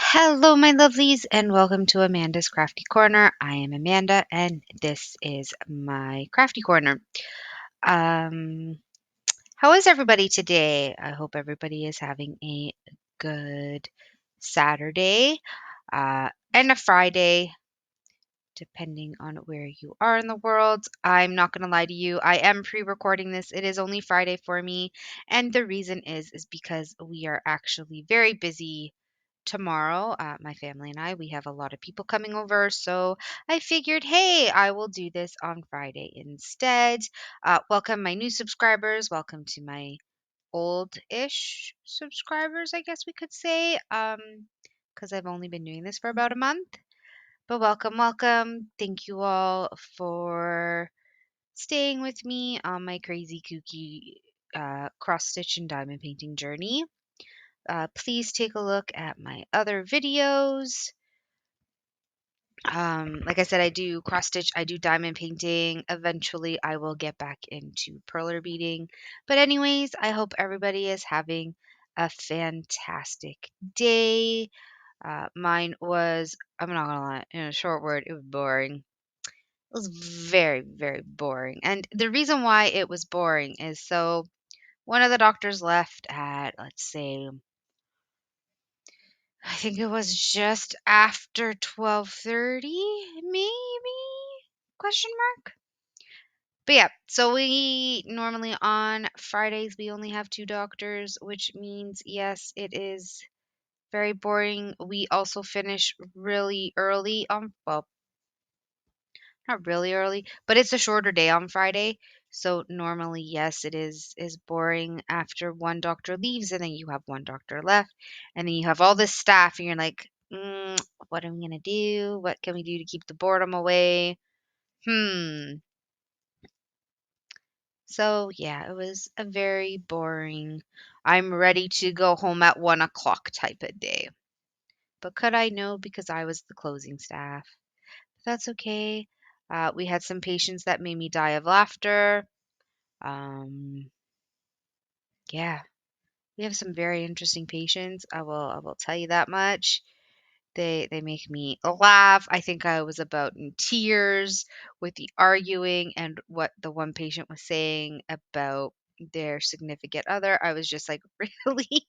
Hello, my lovelies, and welcome to Amanda's Crafty Corner. I am Amanda, and this is my Crafty Corner. Um, how is everybody today? I hope everybody is having a good Saturday and a Friday, depending on where you are in the world. I'm not going to lie to you. I am pre-recording this. It is only Friday for me, and the reason is because we are actually very busy tomorrow. My family and I, we have a lot of people coming over, so I figured, hey, I will do this on Friday instead. Welcome my new subscribers. Welcome to my old-ish subscribers, I guess we could say, because I've only been doing this for about a month. But welcome, welcome. Thank you all for staying with me on my crazy, kooky cross stitch and diamond painting journey. Please take a look at my other videos. Like I said, I do cross stitch, I do diamond painting. Eventually, I will get back into perler beading. But, anyways, I hope everybody is having a fantastic day. Mine was, I'm not gonna lie, in a short word, it was boring. It was very, very boring. And the reason why it was boring is so one of the doctors left at, let's say, I think it was just after 12:30, maybe? Question mark. But yeah, so we normally on Fridays we only have two doctors, which means yes, it is very boring. We also finish really early on, well, not really early, but it's a shorter day on Friday. So normally, yes, it is boring after one doctor leaves, and then you have one doctor left, and then you have all this staff, and you're like, what are we gonna do? What can we do to keep the boredom away? Hmm. So yeah, it was a very boring. I'm ready to go home at 1 o'clock type of day. But could I know because I was the closing staff? That's okay. We had some patients that made me die of laughter. Um, yeah, we have some very interesting patients. I will tell you that much. They make me laugh. I think I was about in tears with the arguing and what the one patient was saying about their significant other. I was just like, really?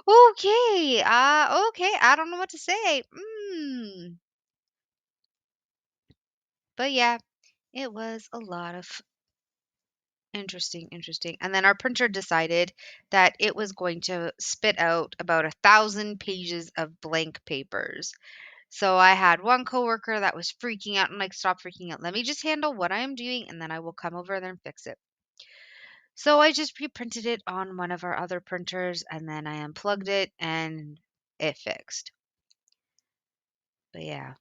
Okay. Okay. I don't know what to say. But yeah, it was a lot of interesting, interesting. And then our printer decided that it was going to spit out about 1,000 pages of blank papers. So I had one coworker that was freaking out and like, stop freaking out. Let me just handle what I am doing and then I will come over there and fix it. So I just reprinted it on one of our other printers and then I unplugged it and it fixed. But yeah,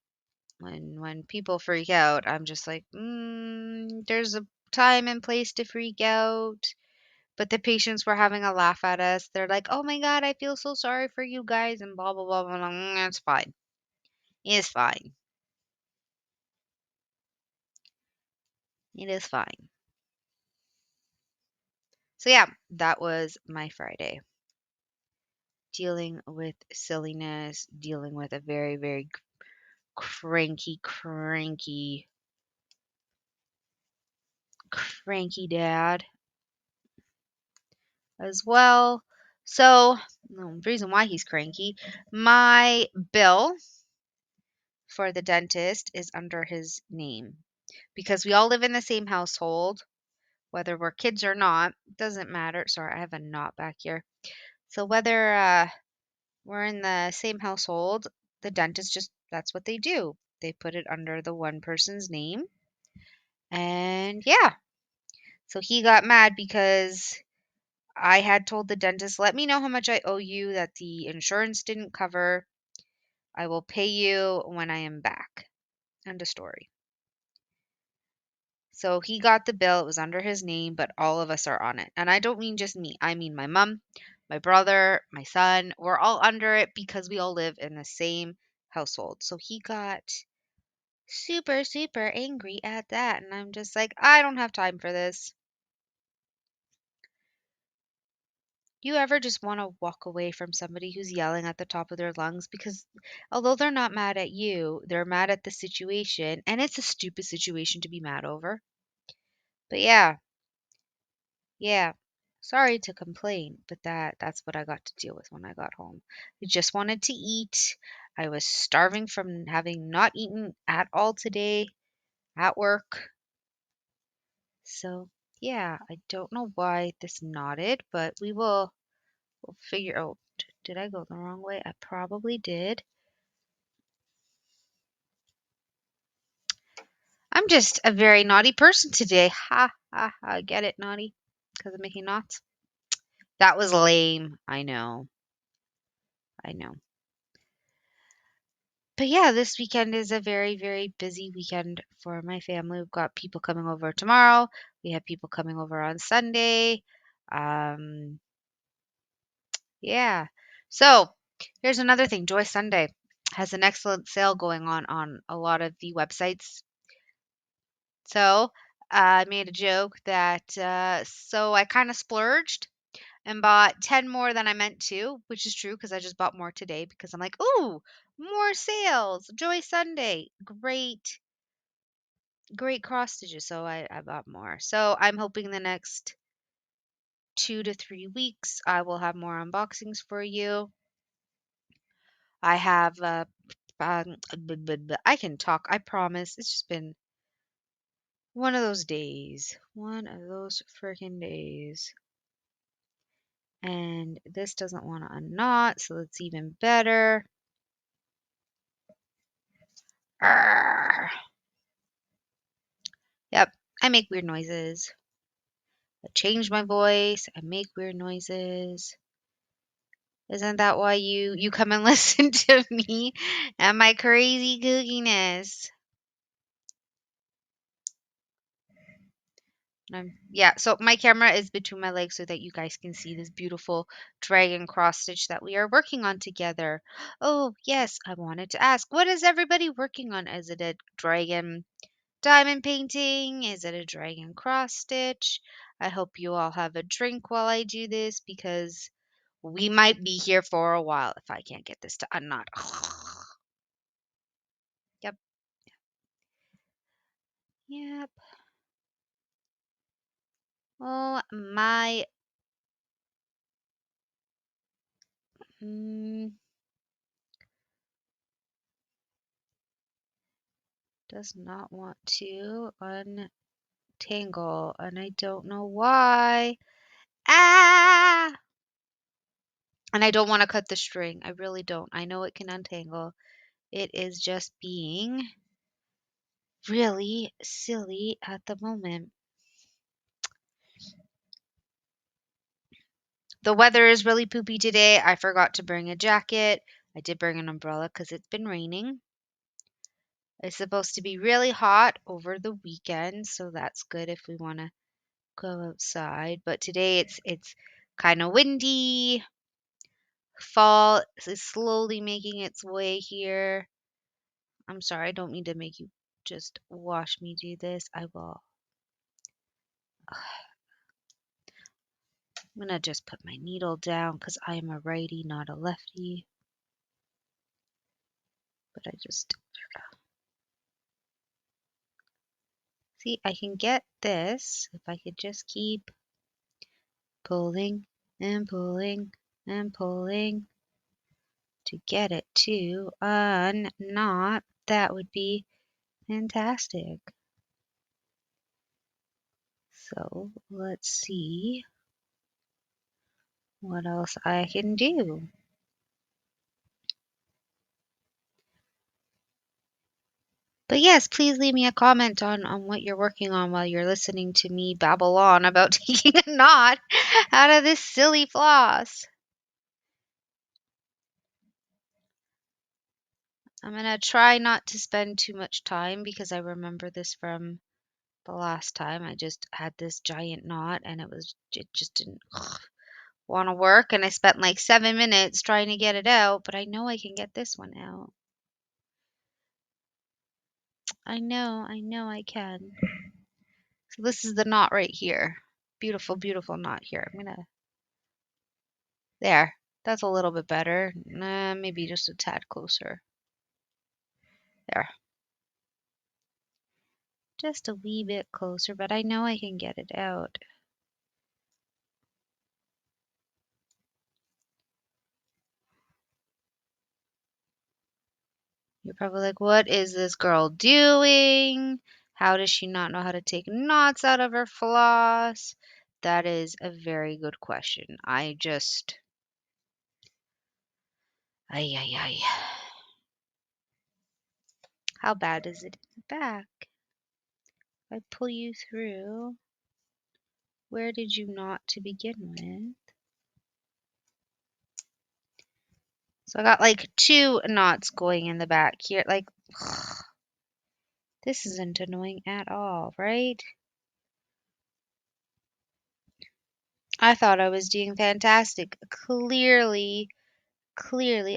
when people freak out, I'm just like, there's a time and place to freak out. But the patients were having a laugh at us. They're like, "Oh my god, I feel so sorry for you guys," and blah blah blah blah. Blah. It's fine. It's fine. It is fine. So yeah, that was my Friday. Dealing with silliness, dealing with a very very cranky dad as well. So the reason why he's cranky, my bill for the dentist is under his name because we all live in the same household, whether we're kids or not, doesn't matter. Sorry, I have a knot back here. So whether we're in the same household, the dentist just that's what they do. They put it under the one person's name. And yeah, so he got mad because I had told the dentist, let me know how much I owe you that the insurance didn't cover. I will pay you when I am back. End of story. So he got the bill. It was under his name, but all of us are on it. And I don't mean just me. I mean my mom, my brother, my son. We're all under it because we all live in the same household. So he got super, super angry at that. And I'm just like, I don't have time for this. You ever just want to walk away from somebody who's yelling at the top of their lungs because although they're not mad at you, they're mad at the situation, and it's a stupid situation to be mad over. But yeah, yeah. Sorry to complain, but that's what I got to deal with when I got home. I just wanted to eat. I was starving from having not eaten at all today at work. So, yeah, I don't know why this nodded, but we'll figure out. Did I go the wrong way? I probably did. I'm just a very naughty person today. Ha ha ha. Get it, naughty? Because I'm making knots. That was lame. I know. I know. But yeah, this weekend is a very, very busy weekend for my family. We've got people coming over tomorrow. We have people coming over on Sunday. Um, yeah. So here's another thing. Joy Sunday has an excellent sale going on a lot of the websites. So I made a joke that so I kind of splurged and bought 10 more than I meant to, which is true because I just bought more today because I'm like, ooh, more sales. Joy Sunday. Great cross stitches. So I bought more. So I'm hoping the next 2 to 3 weeks I will have more unboxings for you. I have I can talk. I promise. It's just been one of those days. One of those freaking days. And this doesn't want to unknot, so that's even better. Arrgh. Yep, I make weird noises. I change my voice. I make weird noises. Isn't that why you come and listen to me and my crazy kookiness? Yeah, so my camera is between my legs so that you guys can see this beautiful dragon cross stitch that we are working on together. Oh, yes, I wanted to ask, what is everybody working on? Is it a dragon diamond painting? Is it a dragon cross stitch? I hope you all have a drink while I do this because we might be here for a while if I can't get this to unknot. Yep. Yep. Oh my. Mm, does not want to untangle, and I don't know why. Ah! And I don't want to cut the string. I really don't. I know it can untangle. It is just being really silly at the moment. The weather is really poopy today. I forgot to bring a jacket. I did bring an umbrella because it's been raining. It's supposed to be really hot over the weekend, so that's good if we want to go outside. But today it's kind of windy. Fall is slowly making its way here. I'm sorry, I don't mean to make you just watch me do this. I will. I'm gonna just put my needle down because I am a righty, not a lefty. But I just see I can get this if I could just keep pulling and pulling and pulling to get it to unknot. That would be fantastic. So let's see what else I can do. But yes, please leave me a comment on what you're working on while you're listening to me babble on about taking a knot out of this silly floss. I'm gonna try not to spend too much time because I remember this from the last time. I just had this giant knot and it just didn't want to work, and I spent like 7 minutes trying to get it out, but I know I can get this one out. I know I can. So this is the knot right here. Beautiful, beautiful knot here. I'm gonna There. That's a little bit better. Maybe just a tad closer. There. Just a wee bit closer, but I know I can get it out. You're probably like, what is this girl doing? How does she not know how to take knots out of her floss? That is a very good question. Ay, ay, ay. How bad is it in the back? If I pull you through, where did you knot to begin with? So I got like 2 knots going in the back here. Like, this isn't annoying at all, right? I thought I was doing fantastic. Clearly,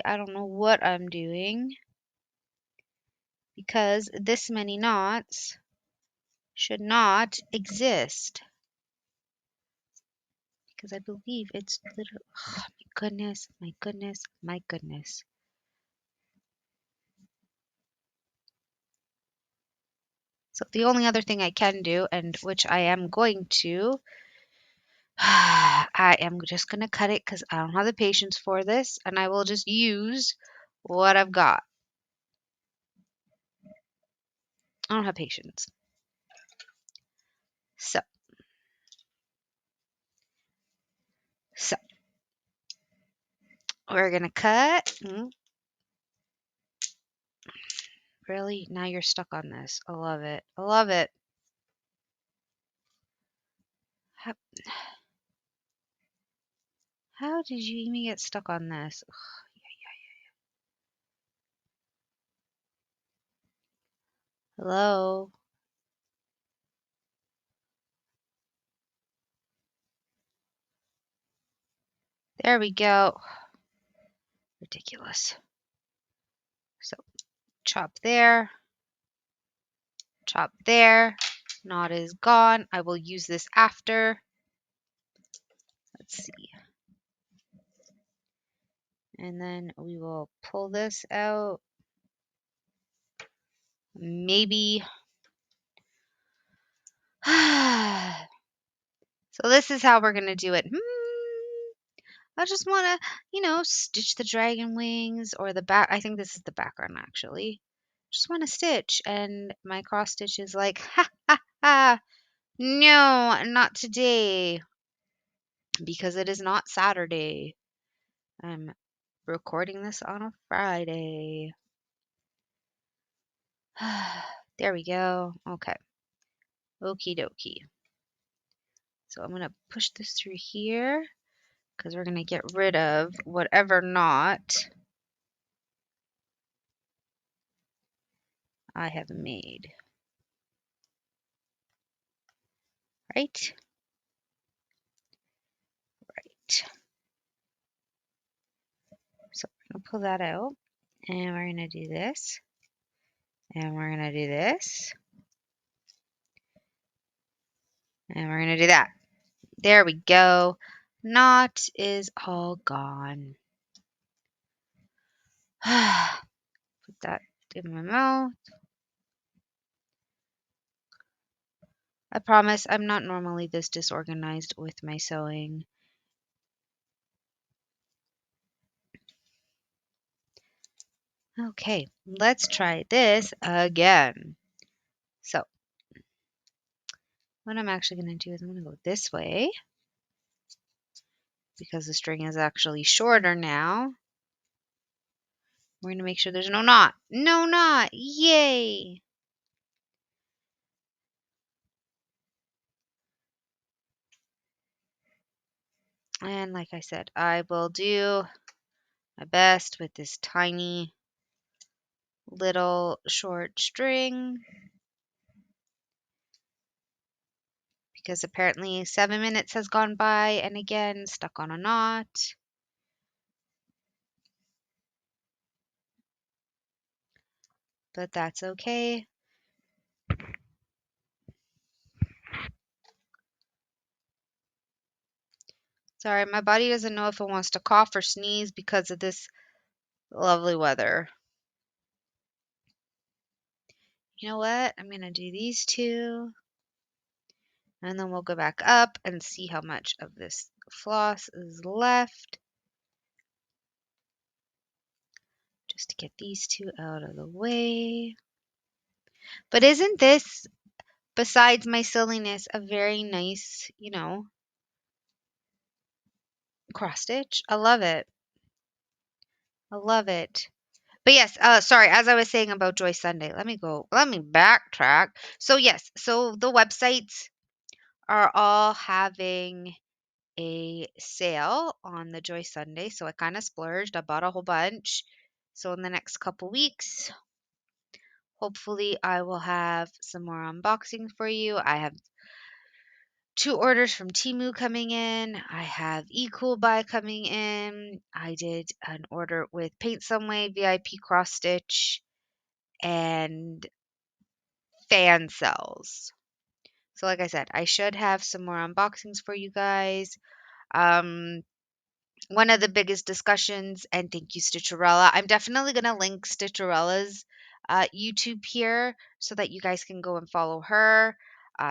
I don't know what I'm doing because this many knots should not exist. Because I believe it's literally, oh my goodness, my goodness, my goodness. So the only other thing I can do, and which I am going to, I am just going to cut it because I don't have the patience for this, and I will just use what I've got. I don't have patience. So, so we're going to cut. Really? Now you're stuck on this. I love it. I love it. How, how did you even get stuck on this? Hello? There we go. Ridiculous. So, chop there. Chop there. Knot is gone. I will use this after. Let's see. And then we will pull this out. Maybe. So this is how we're going to do it. I just want to, stitch the dragon wings or the back. I think this is the background actually. Just want to stitch. And my cross stitch is like, ha, ha, ha. No, not today. Because it is not Saturday. I'm recording this on a Friday. There we go. Okay. Okie dokie. So I'm going to push this through here because we're going to get rid of whatever knot I have made. Right? Right. So we're going to pull that out and we're going to do this and we're going to do this and we're going to do that. There we go. Knot is all gone. Put that in my mouth. I promise I'm not normally this disorganized with my sewing. Okay, let's try this again. So, what I'm actually going to do is I'm going to go this way because the string is actually shorter now. We're going to make sure there's no knot. No knot! Yay! And like I said, I will do my best with this tiny little short string because apparently 7 minutes has gone by and again stuck on a knot. But that's okay. Sorry, my body doesn't know if it wants to cough or sneeze because of this lovely weather. You know what? I'm going to do these two, and then we'll go back up and see how much of this floss is left. Just to get these two out of the way. But isn't this, besides my silliness, a very nice, cross stitch? I love it. I love it. But yes, sorry, as I was saying about Joy Sunday, let me backtrack. So yes, so the websites are all having a sale on the Joy Sunday. So I kind of splurged. I bought a whole bunch. So in the next couple weeks, hopefully I will have some more unboxing for you. I have 2 orders from Temu coming in. I have eCoolBuy coming in. I did an order with Paintsomeway VIP cross stitch and fan cells. So like I said, I should have some more unboxings for you guys. Um, One of the biggest discussions, and thank you, Stitcherella. I'm definitely going to link Stitcherella's YouTube here so that you guys can go and follow her.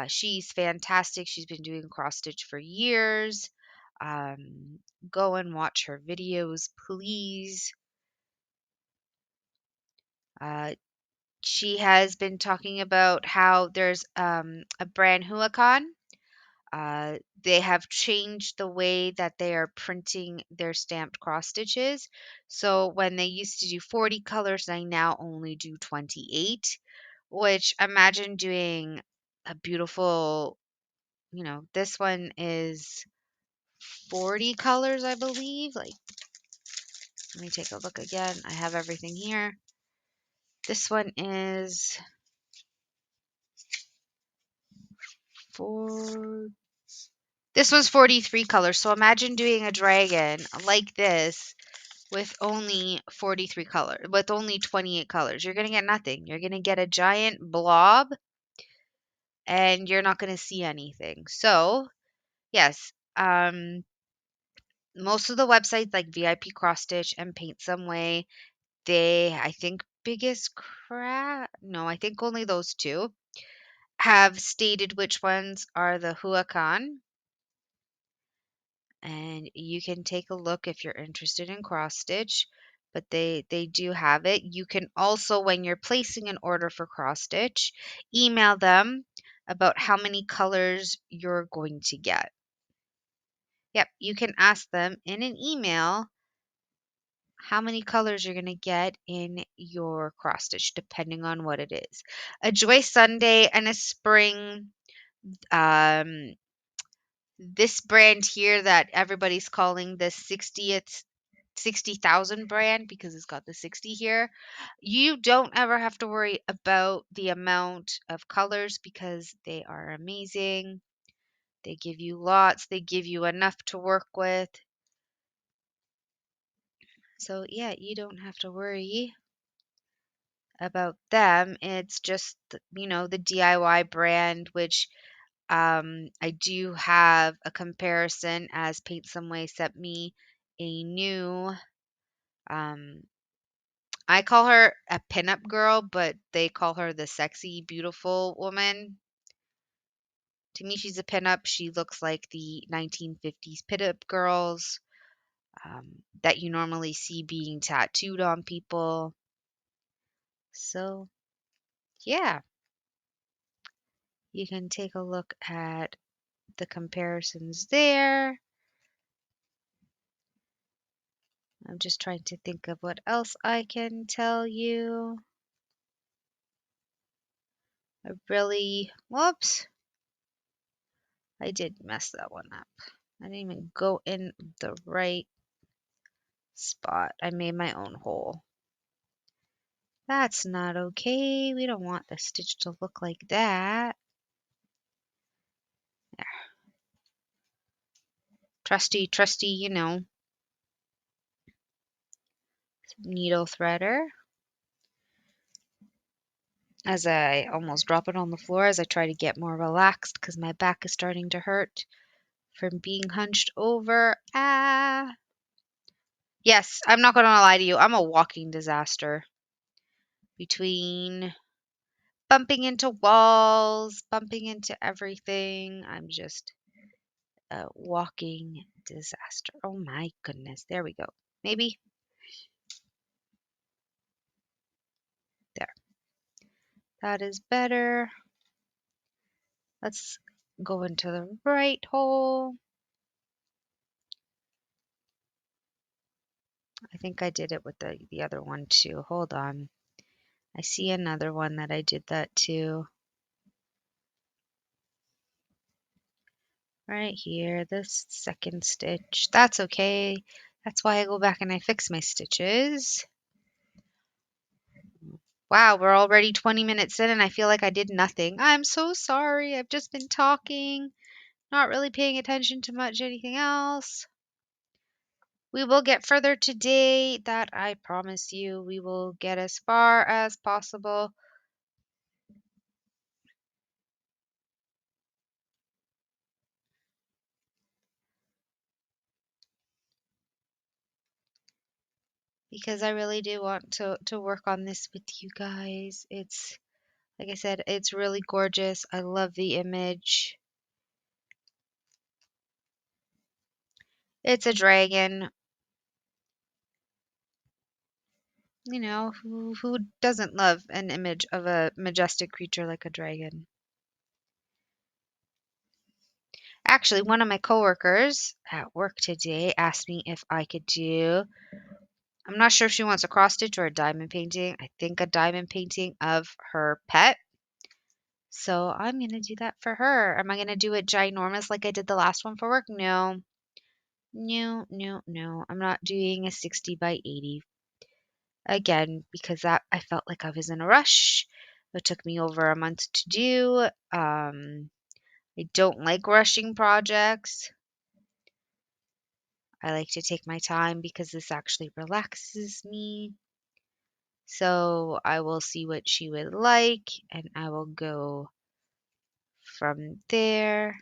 She's fantastic. She's been doing cross stitch for years. Um, Go and watch her videos, please. Uh, she has been talking about how there's a brand Huacon. They have changed the way that they are printing their stamped cross stitches. So when they used to do 40 colors, they now only do 28, which imagine doing a beautiful, this one is 40 colors, I believe. Like, let me take a look again. I have everything here. This one is four. This one's 43 colors. So imagine doing a dragon like this with only 43 colors, with only 28 colors. You're going to get nothing. You're going to get a giant blob and you're not going to see anything. So, yes, most of the websites like VIP Cross Stitch and Paint Some Way, I think biggest craft, no, I think only those two have stated which ones are the Huacon. And you can take a look if you're interested in cross stitch, but they do have it. You can also, when you're placing an order for cross stitch, email them about how many colors you're going to get. Yep, you can ask them in an email how many colors you're going to get in your cross stitch, depending on what it is. A Joy Sunday and a spring, um, this brand here that everybody's calling the 60,000 brand because it's got the 60 here. You don't ever have to worry about the amount of colors because they are amazing. They give you lots, they give you enough to work with. So, yeah, you don't have to worry about them. It's just, the DIY brand, which I do have a comparison as Paint Some Way sent me a new um, I call her a pinup girl, but they call her the sexy, beautiful woman. To me, she's a pinup. She looks like the 1950s pinup girls that you normally see being tattooed on people. So, yeah, you can take a look at the comparisons there. I'm just trying to think of what else I can tell you. Whoops, I did mess that one up. I didn't even go in the right spot. I made my own hole. That's not okay. We don't want the stitch to look like that. There. Trusty, needle threader. As I almost drop it on the floor as I try to get more relaxed because my back is starting to hurt from being hunched over. Ah. Yes, I'm not going to lie to you. I'm a walking disaster. Between bumping into walls, bumping into everything, I'm just a walking disaster. Oh my goodness. There we go. Maybe there. That is better. Let's go into the right hole. I think I did it with the other one too. Hold on. I see another one that I did that too. Right here, this second stitch. That's okay. That's why I go back and I fix my stitches. Wow, we're already 20 minutes in and I feel like I did nothing. I'm so sorry. I've just been talking, not really paying attention to much anything else. We will get further today, that I promise you. We will get as far as possible. Because I really do want to work on this with you guys. It's, like I said, it's really gorgeous. I love the image. It's a dragon. You know, who doesn't love an image of a majestic creature like a dragon? Actually, one of my coworkers at work today asked me if I could do, I'm not sure if she wants a cross stitch or a diamond painting. I think a diamond painting of her pet. So I'm going to do that for her. Am I going to do it ginormous like I did the last one for work? No. No, no, no. I'm not doing a 60 by 80 again because that I felt like I was in a rush. It took me over a month to do. I don't like rushing projects. I like to take my time because this actually relaxes me. So I will see what she would like and I will go from there.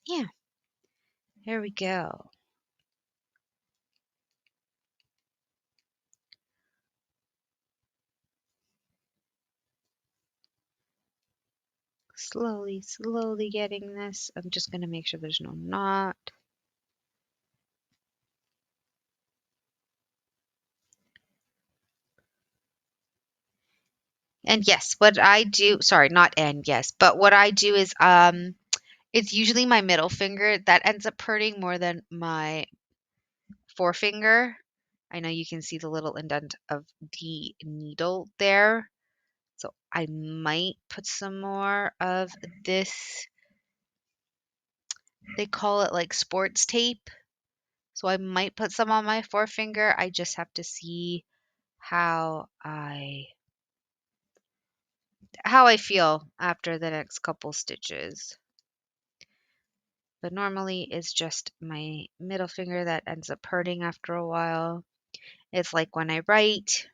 Yeah, here we go. Slowly, slowly getting this. I'm just going to make sure there's no knot. And yes, what I do, sorry, not and yes, but what I do is it's usually my middle finger that ends up hurting more than my forefinger. I know you can see the little indent of the needle there. So I might put some more of this. They call it like sports tape. So I might put some on my forefinger. I just have to see how I feel after the next couple stitches. But normally it's just my middle finger that ends up hurting after a while. It's like when I write,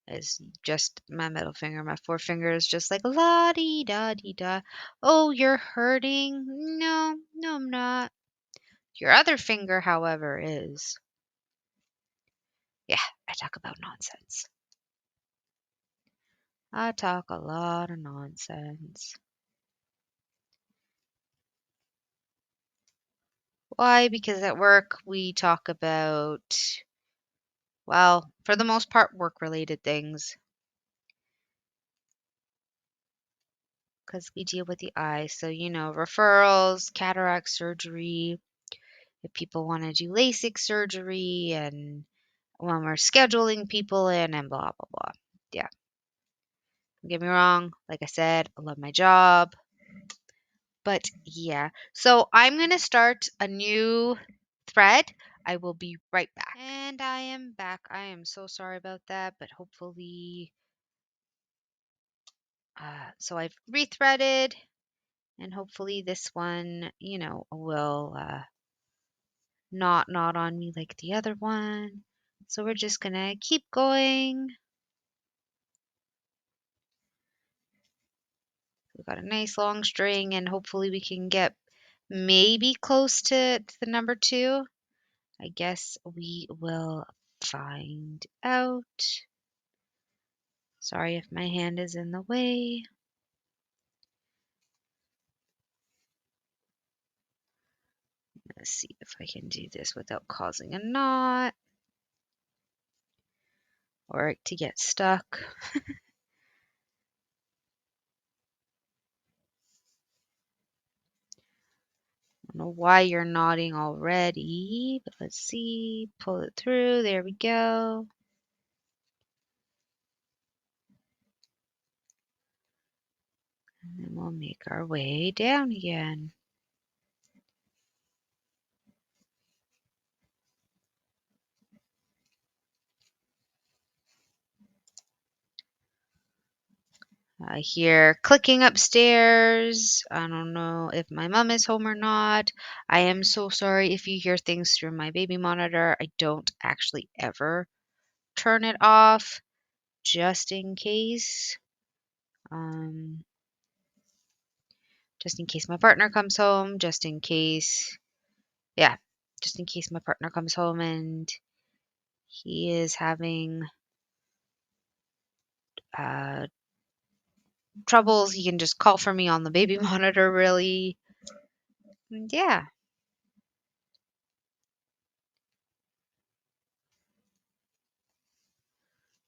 it's just my middle finger. My forefinger is just like la dee da dee da. Oh, you're hurting? No, no, I'm not. Your other finger, however, is. Yeah, I talk about nonsense. I talk a lot of nonsense. Why? Because at work we talk about, well, for the most part, work related things. Because we deal with the eye. So, referrals, cataract surgery, if people want to do LASIK surgery, and when we're scheduling people in, and blah, blah, blah. Yeah. Don't get me wrong. Like I said, I love my job. But yeah. So I'm going to start a new thread. I will be right back. And I am back. I am so sorry about that, but hopefully, so I've rethreaded, and hopefully this one, will not on me like the other one. So we're just gonna keep going. We've got a nice long string, and hopefully we can get maybe close to the number 2. I guess we will find out. Sorry if my hand is in the way. Let's see if I can do this without causing a knot or to get stuck. I don't know why you're nodding already, but let's see. Pull it through. There we go. And then we'll make our way down again. I hear clicking upstairs. I don't know if my mom is home or not. I am so sorry if you hear things through my baby monitor. I don't actually ever turn it off just in case. Um, just in case my partner comes home, just in case, yeah, just in case my partner comes home and he is having uh, troubles, he can just call for me on the baby monitor, really. And yeah.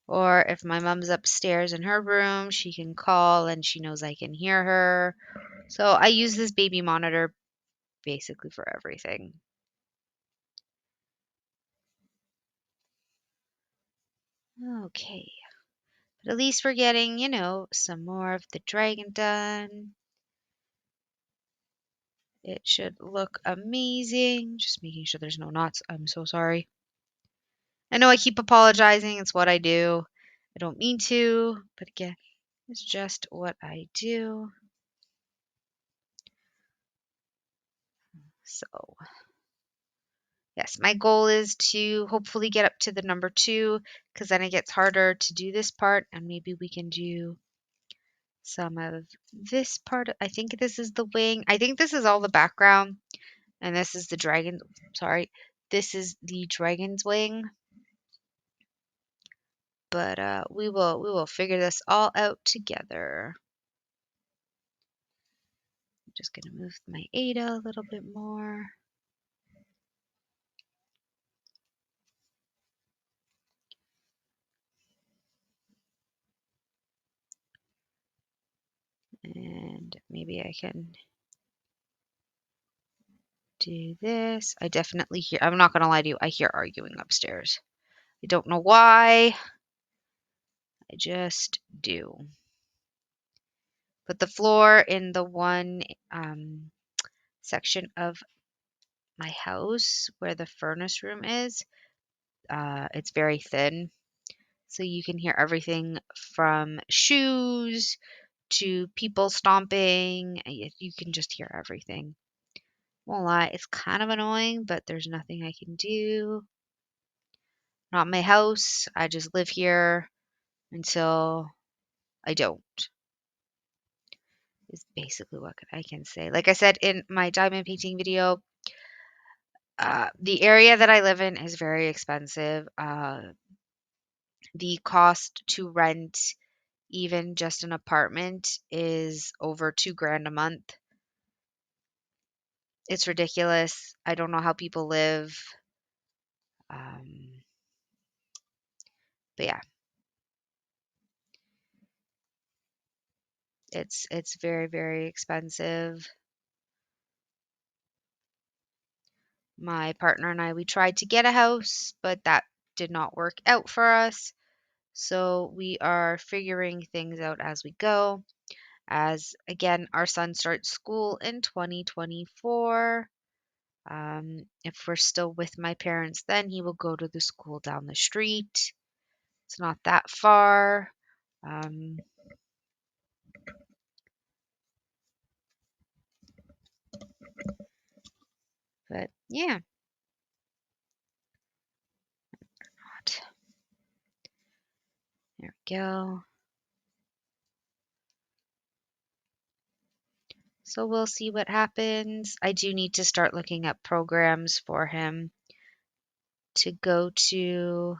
Or if my mom's upstairs in her room, she can call and she knows I can hear her. So I use this baby monitor basically for everything. Okay. But at least we're getting, some more of the dragon done. It should look amazing. Just making sure there's no knots. I'm so sorry. I know I keep apologizing. It's what I do. I don't mean to, but again, it's just what I do. So, yes, my goal is to hopefully get up to the number 2 because then it gets harder to do this part, and maybe we can do some of this part. I think this is the wing. I think this is all the background, and this is the dragon. Sorry, this is the dragon's wing. But we will figure this all out together. I'm just gonna move my Ada a little bit more. And maybe I can do this. I definitely hear, I'm not gonna lie to you, I hear arguing upstairs. I don't know why. I just do. But the floor in the one section of my house where the furnace room is, it's very thin. So you can hear everything from shoes to people stomping. You can just hear everything. Won't lie, it's kind of annoying, but there's nothing I can do. Not my house. I just live here until I don't, is basically what I can say. Like I said in my diamond painting video, the area that I live in is very expensive. The cost to rent even just an apartment is over 2 grand a month. It's ridiculous. I don't know how people live. Um, but yeah, it's very, very expensive. My partner and I, we tried to get a house, but that did not work out for us. So we are figuring things out as we go. As again, our son starts school in 2024. If we're still with my parents, then he will go to the school down the street. It's not that far. Um, but yeah, there we go. So we'll see what happens. I do need to start looking up programs for him to go to,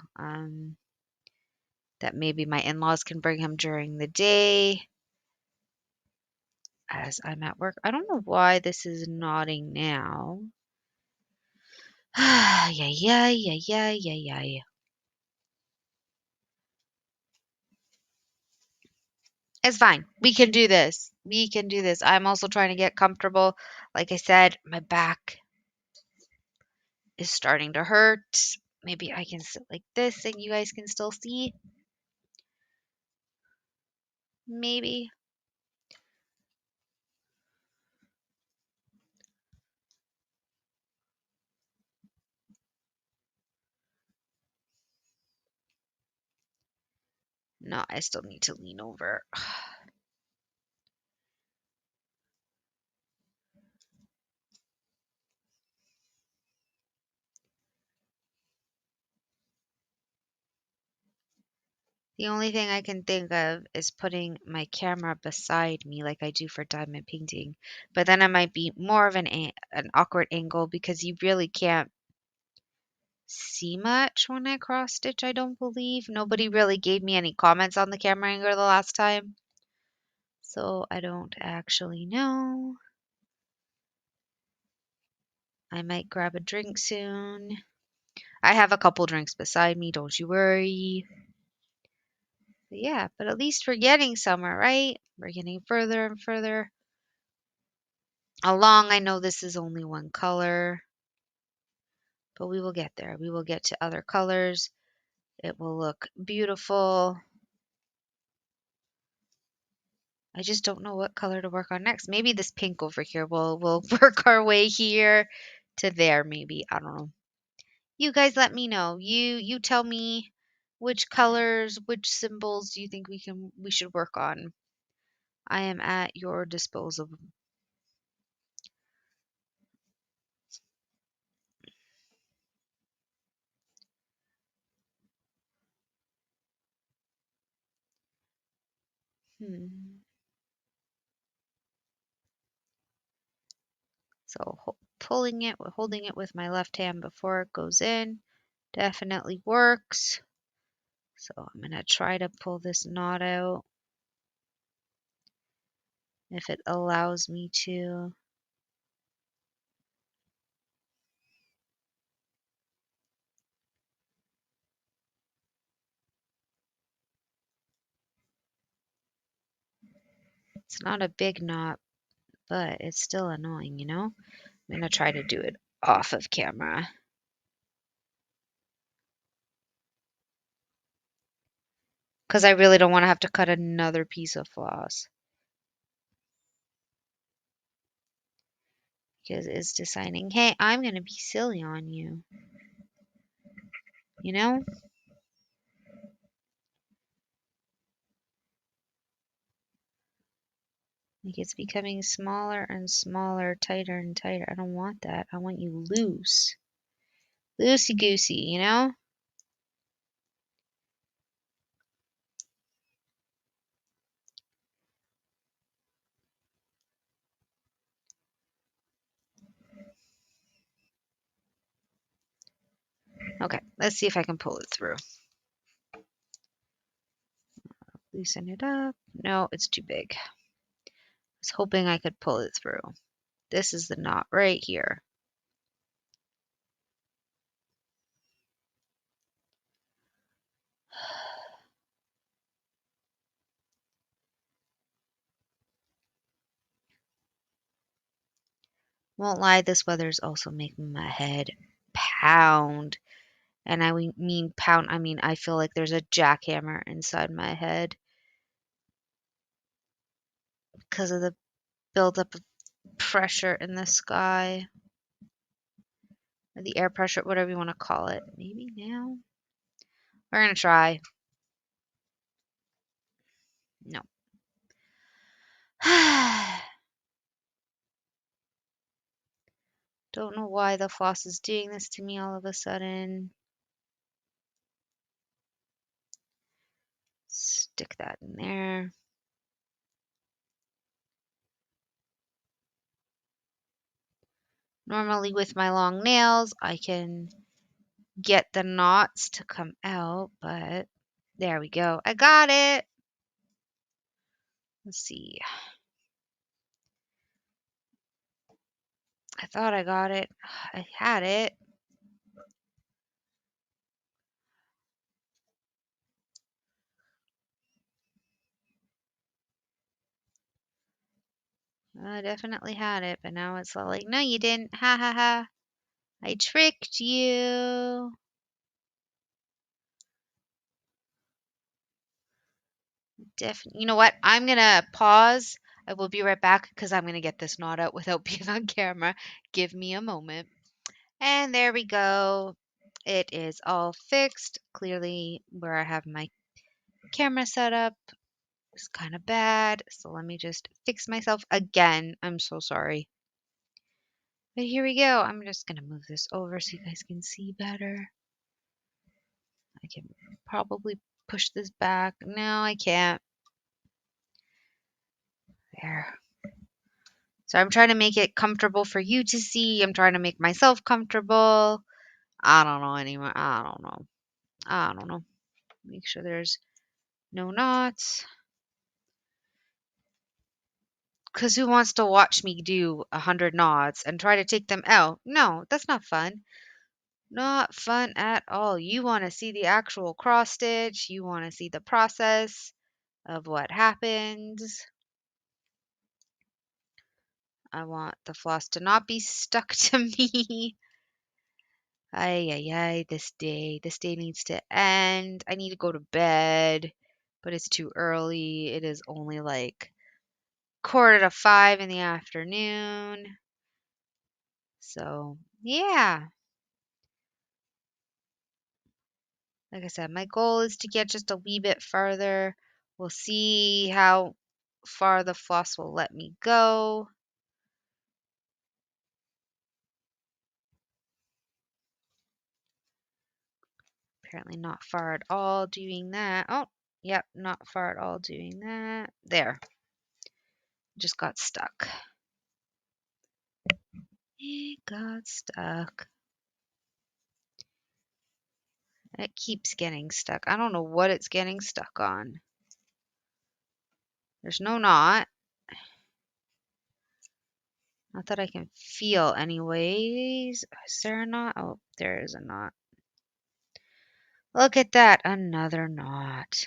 that maybe my in-laws can bring him during the day as I'm at work. I don't know why this is nodding now. Yeah, yeah, yeah, yeah, yeah, yeah. It's fine. We can do this. We can do this. I'm also trying to get comfortable. Like I said, my back is starting to hurt. Maybe I can sit like this and you guys can still see. Maybe. No, I still need to lean over. The only thing I can think of is putting my camera beside me like I do for diamond painting. But then it might be more of an awkward angle because you really can't see much when I cross stitch, I don't believe. Nobody really gave me any comments on the camera angle the last time. So I don't actually know. I might grab a drink soon. I have a couple drinks beside me, don't you worry. But yeah, but at least we're getting somewhere, right? We're getting further and further along. I know this is only one color, but we will get there. We will get to other colors. It will look beautiful. I just don't know what color to work on next. Maybe this pink over here. We'll work our way here to there maybe. I don't know. You guys let me know. You tell me which colors, which symbols do you think we should work on. I am at your disposal. Hmm. So pulling it, holding it with my left hand before it goes in definitely works. So I'm going to try to pull this knot out if it allows me to. It's not a big knot, but it's still annoying, you know? I'm going to try to do it off of camera. Because I really don't want to have to cut another piece of floss. Because it's deciding, hey, I'm going to be silly on you. You know? Like it's becoming smaller and smaller, tighter and tighter. I don't want that. I want you loose. Loosey goosey, you know? Okay, let's see if I can pull it through. Loosen it up. No, it's too big. I was hoping I could pull it through. This is the knot right here. Won't lie, this weather's also making my head pound. And I mean pound, I mean I feel like there's a jackhammer inside my head because of the buildup of pressure in the sky. Or the air pressure, whatever you want to call it. Maybe now? We're going to try. No. Don't know why the floss is doing this to me all of a sudden. Stick that in there. Normally with my long nails, I can get the knots to come out, but there we go. I got it. Let's see. I thought I got it. I had it. I definitely had it, but now it's all like, no, you didn't. Ha ha ha. I tricked you. Definitely. You know what? I'm going to pause. I will be right back because I'm going to get this knot out without being on camera. Give me a moment. And there we go. It is all fixed. Clearly, where I have my camera set up is kind of bad. So let me just fix myself again. I'm so sorry. But here we go. I'm just going to move this over so you guys can see better. I can probably push this back. No, I can't. There. So I'm trying to make it comfortable for you to see. I'm trying to make myself comfortable. I don't know anymore. I don't know. I don't know. Make sure there's no knots. Because who wants to watch me do 100 knots and try to take them out? No, that's not fun. Not fun at all. You want to see the actual cross stitch. You want to see the process of what happens. I want the floss to not be stuck to me. Ay, ay, ay, this day. This day needs to end. I need to go to bed, but it's too early. It is only like 4:45 in the afternoon. So, yeah. Like I said, my goal is to get just a wee bit farther. We'll see how far the floss will let me go. Apparently not far at all doing that. Oh, yep, not far at all doing that. There. Just got stuck. It got stuck. It keeps getting stuck. I don't know what it's getting stuck on. There's no knot. Not that I can feel anyways. Is there a knot? Oh, there is a knot. Look at that. Another knot.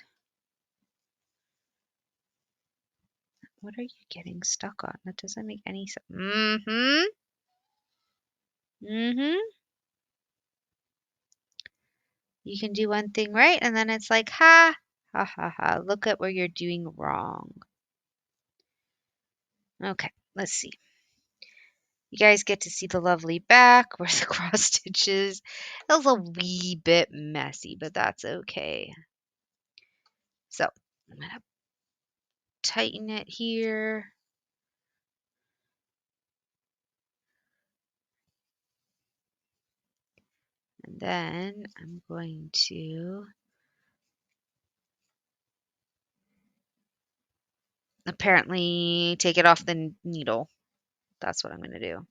What are you getting stuck on? That doesn't make any sense. Mm-hmm. Mm-hmm. You can do one thing right, and then it's like, ha, ha, ha, ha. Look at what you're doing wrong. Okay, let's see. You guys get to see the lovely back where the cross stitches. It was a wee bit messy, but that's okay. So I'm going to tighten it here. And then I'm going to apparently take it off the needle. That's what I'm going to do.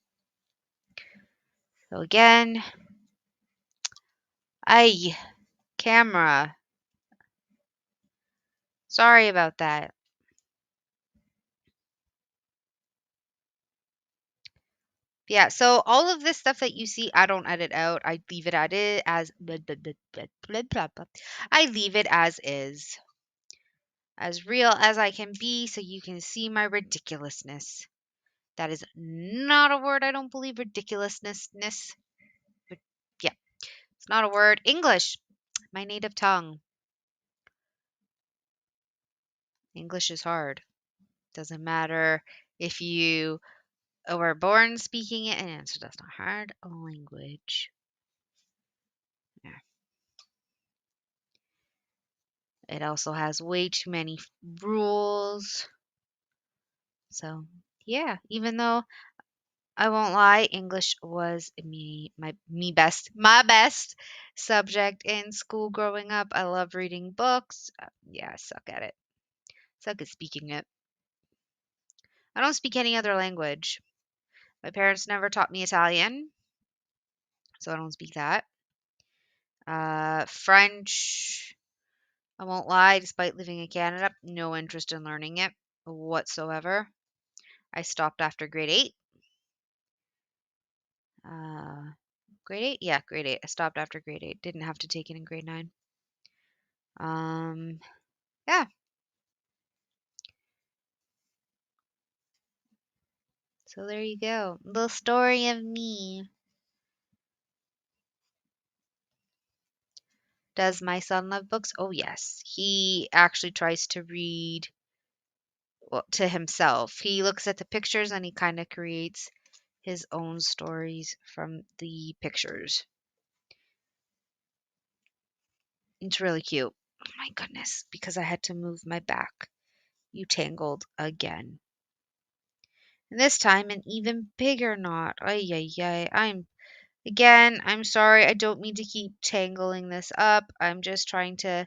So again, camera. Sorry about that. Yeah, so all of this stuff that you see, I don't edit out. I leave it at it as I leave it as real as I can be so you can see my ridiculousness. That is not a word, I don't believe. Ridiculousness. But yeah, it's not a word. English, my native tongue. English is hard. Doesn't matter if you were born speaking it, and so that's not hard language. Yeah. It also has way too many rules. So, yeah, even though I won't lie, English was my best subject in school growing up. I love reading books. Yeah, I suck at it. Suck at speaking it. I don't speak any other language. My parents never taught me Italian, so I don't speak that. French, I won't lie, despite living in Canada, no interest in learning it whatsoever. I stopped after grade 8. Uh, grade 8? Yeah, grade 8. I stopped after grade 8. Didn't have to take it in grade 9. Um, yeah. So there you go. Little story of me. Does my son love books? Oh, yes. He actually tries to read, well, to himself. He looks at the pictures and he kind of creates his own stories from the pictures. It's really cute. Oh my goodness, because I had to move my back. You tangled again. And this time an even bigger knot. Ay, ay, ay. I'm sorry. I don't mean to keep tangling this up. I'm just trying to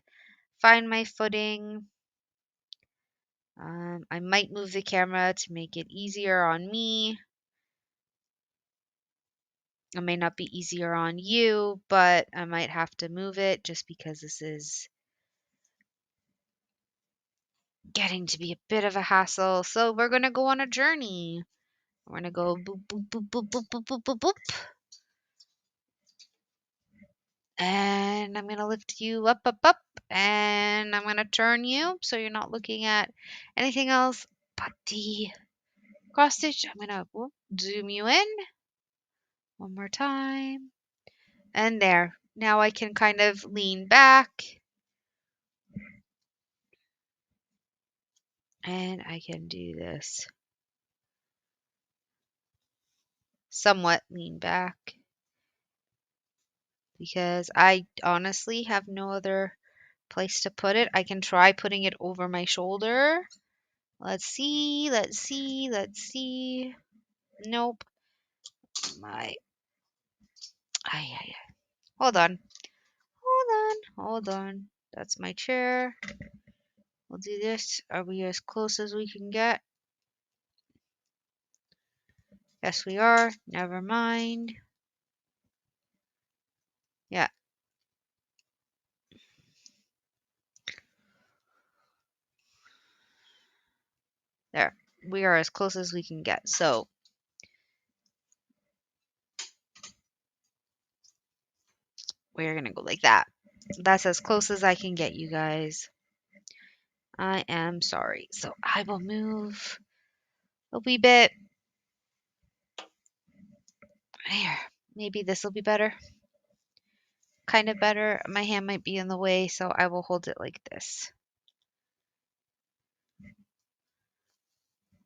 find my footing. I might move the camera to make it easier on me. It may not be easier on you, but I might have to move it just because this is getting to be a bit of a hassle. So we're going to go on a journey. We're going to go boop, boop, boop, boop, boop, boop, boop, boop, boop. And I'm going to lift you up, up, up. And I'm going to turn you so you're not looking at anything else but the cross stitch. I'm going to zoom you in one more time. And there. Now I can kind of lean back. And I can do this. Somewhat lean back. Because I honestly have no other place to put it. I can try putting it over my shoulder. Let's see, let's see, let's see. Nope. My, ay, ay, ay. Hold on, hold on, hold on. That's my chair. We'll do this. Are we as close as we can get? Yes, we are. Never mind. Yeah, there. We are as close as we can get. So we're gonna go like that. That's as close as I can get, you guys. I am sorry. So I will move a wee bit. There. Maybe this will be better. Kind of better. My hand might be in the way, so I will hold it like this.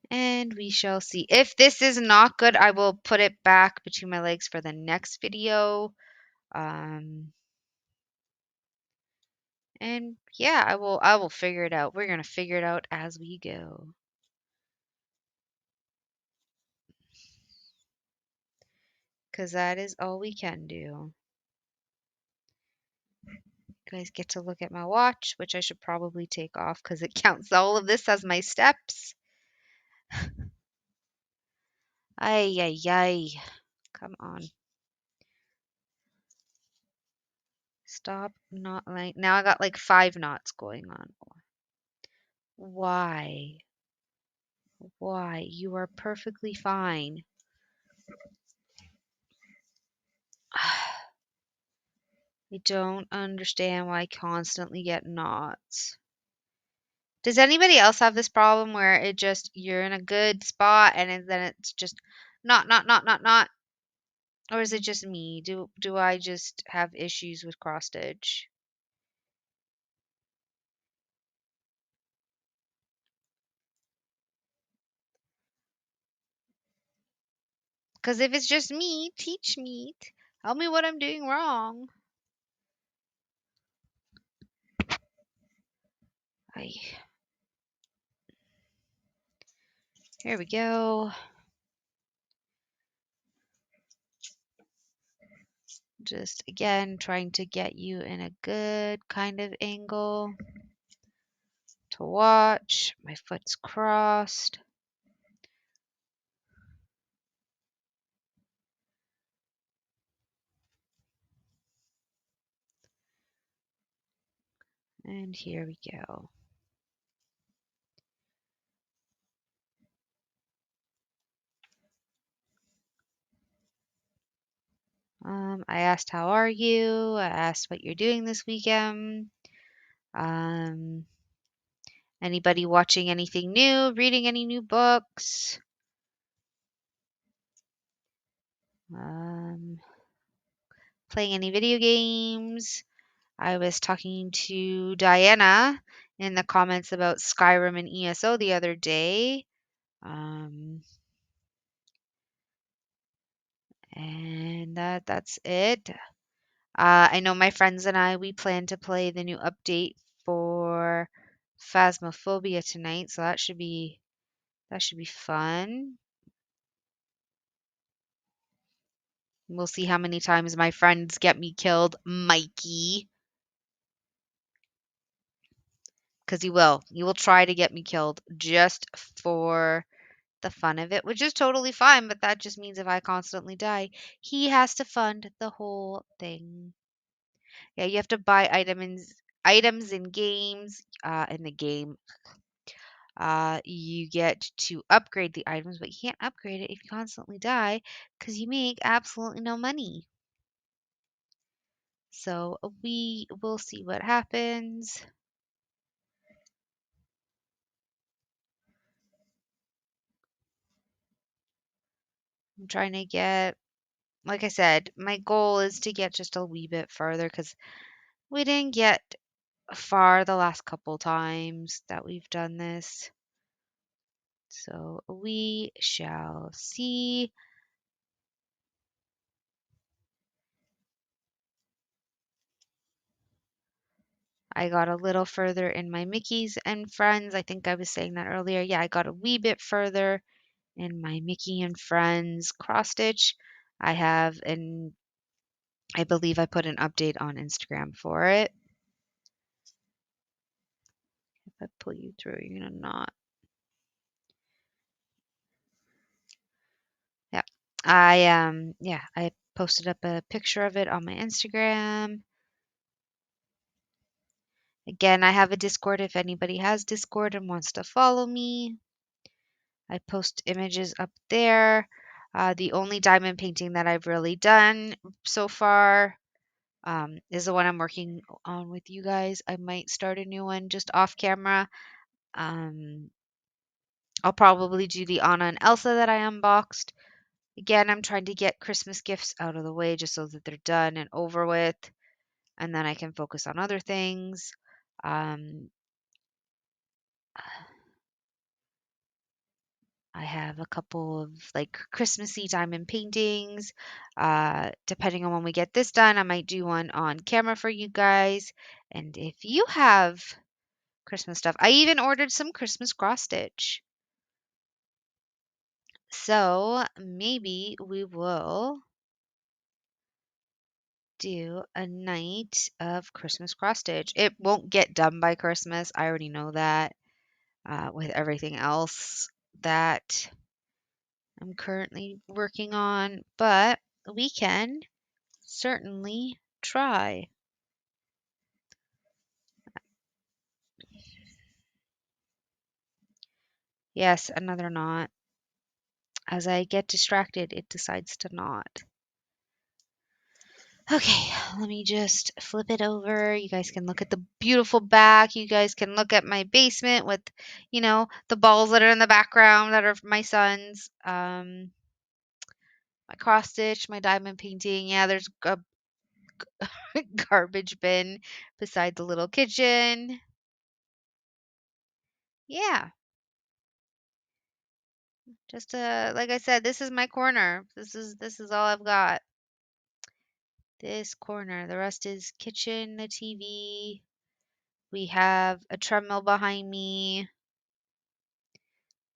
And we shall see. If this is not good, I will put it back between my legs for the next video. And yeah, I will figure it out. We're gonna figure it out as we go. Cause that is all we can do. You guys get to look at my watch, which I should probably take off because it counts all of this as my steps. Ay, ay, ay. Come on. Stop not like now I got like 5 knots going on. Why? Why? You are perfectly fine. I don't understand why I constantly get knots. Does anybody else have this problem where it just you're in a good spot and then it's just not, or is it just me? Do I just have issues with cross stitch? Because if it's just me, teach me. Tell me what I'm doing wrong. I Here we go. Just again trying to get you in a good kind of angle to watch. My foot's crossed. And here we go. I asked, how are you? I asked what you're doing this weekend. Um, Anybody watching anything new? Reading any new books? Um, Playing any video games? I was talking to Diana in the comments about Skyrim and ESO the other day. Um, and that's it. I know my friends and we plan to play the new update for Phasmophobia tonight, so that should be fun. We'll see how many times my friends get me killed, Mikey, because he will. He will try to get me killed just for the fun of it, which is totally fine, but that just means if I constantly die, he has to fund the whole thing. Yeah, you have to buy items in games, in the game. You get to upgrade the items, but you can't upgrade it if you constantly die because you make absolutely no money. So we will see what happens. I'm trying to get, like I said, my goal is to get just a wee bit further because we didn't get far the last couple times that we've done this. So we shall see. I got a little further in my Mickeys and Friends. I think I was saying that earlier. Yeah, I got a wee bit further in my Mickey and Friends cross stitch. I believe I put an update on Instagram for it. If I pull you through, you're gonna not. Yeah. I posted up a picture of it on my Instagram. Again, I have a Discord if anybody has Discord and wants to follow me. I post images up there. The only diamond painting that I've really done so far is the one I'm working on with you guys. I might start a new one just off camera. Um, I'll probably do the Anna and Elsa that I unboxed. Again, I'm trying to get Christmas gifts out of the way just so that they're done and over with, and then I can focus on other things. Um, I have a couple of like Christmassy diamond paintings. Depending on when we get this done, I might do one on camera for you guys. And if you have Christmas stuff, I even ordered some Christmas cross stitch. So maybe we will do a night of Christmas cross stitch. It won't get done by Christmas. I already know that, with everything else that I'm currently working on, but we can certainly try. Yes, another knot. As I get distracted, it decides to knot. Okay, let me just flip it over. You guys can look at the beautiful back. You guys can look at my basement with, the balls that are in the background that are my son's. My cross stitch, my diamond painting. Yeah, there's a garbage bin beside the little kitchen. Yeah, just like I said, this is my corner. This is all I've got. This corner. The rest is kitchen, the TV. We have a treadmill behind me.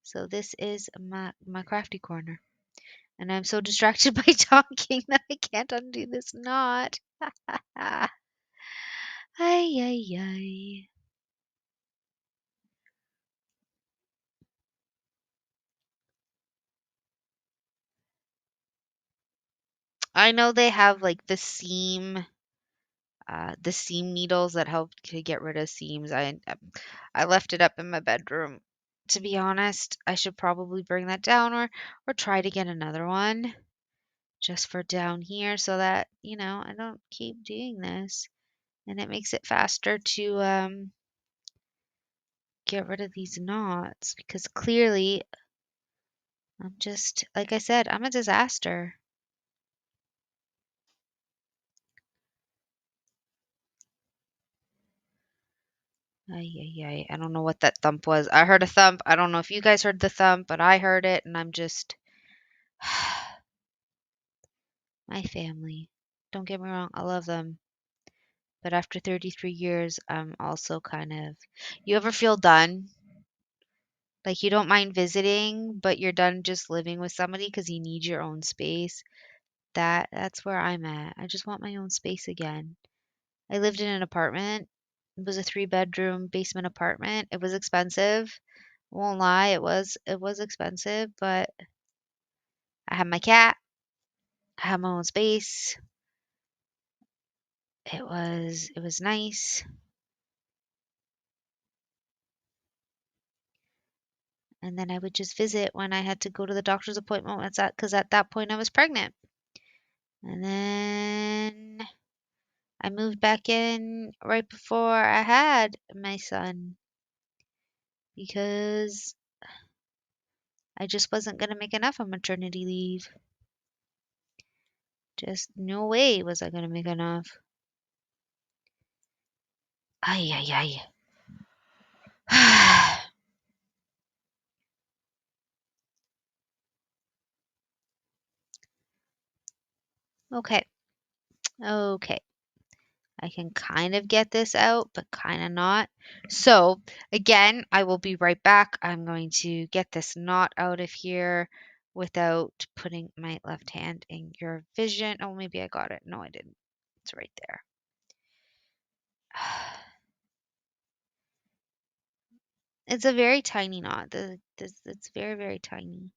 So this is my crafty corner. And I'm so distracted by talking that I can't undo this knot. Ay, ay, ay. I know they have like the seam the seam needles that help to get rid of seams. I left it up in my bedroom. To be honest, I should probably bring that down or try to get another one just for down here so that, I don't keep doing this. And it makes it faster to get rid of these knots because clearly I'm just, like I said, I'm a disaster. Ay, ay, ay. I don't know what that thump was. I heard a thump. I don't know if you guys heard the thump, but I heard it and I'm just my family. Don't get me wrong, I love them. But after 33 years, I'm also kind of, you ever feel done? Like you don't mind visiting, but you're done just living with somebody because you need your own space. That's where I'm at. I just want my own space again. I lived in an apartment. It was a 3-bedroom basement apartment. It was expensive. Won't lie, it was expensive, but I had my cat. I had my own space. It was nice. And then I would just visit when I had to go to the doctor's appointment. What's that? Because at that point I was pregnant. And then I moved back in right before I had my son because I just wasn't going to make enough on maternity leave. Just no way was I going to make enough. Ay, ay, ay. Okay. Okay. I can kind of get this out, but kind of not. So, again, I will be right back. I'm going to get this knot out of here without putting my left hand in your vision. Oh, maybe I got it. No, I didn't. It's right there. It's a very tiny knot. It's very, very tiny.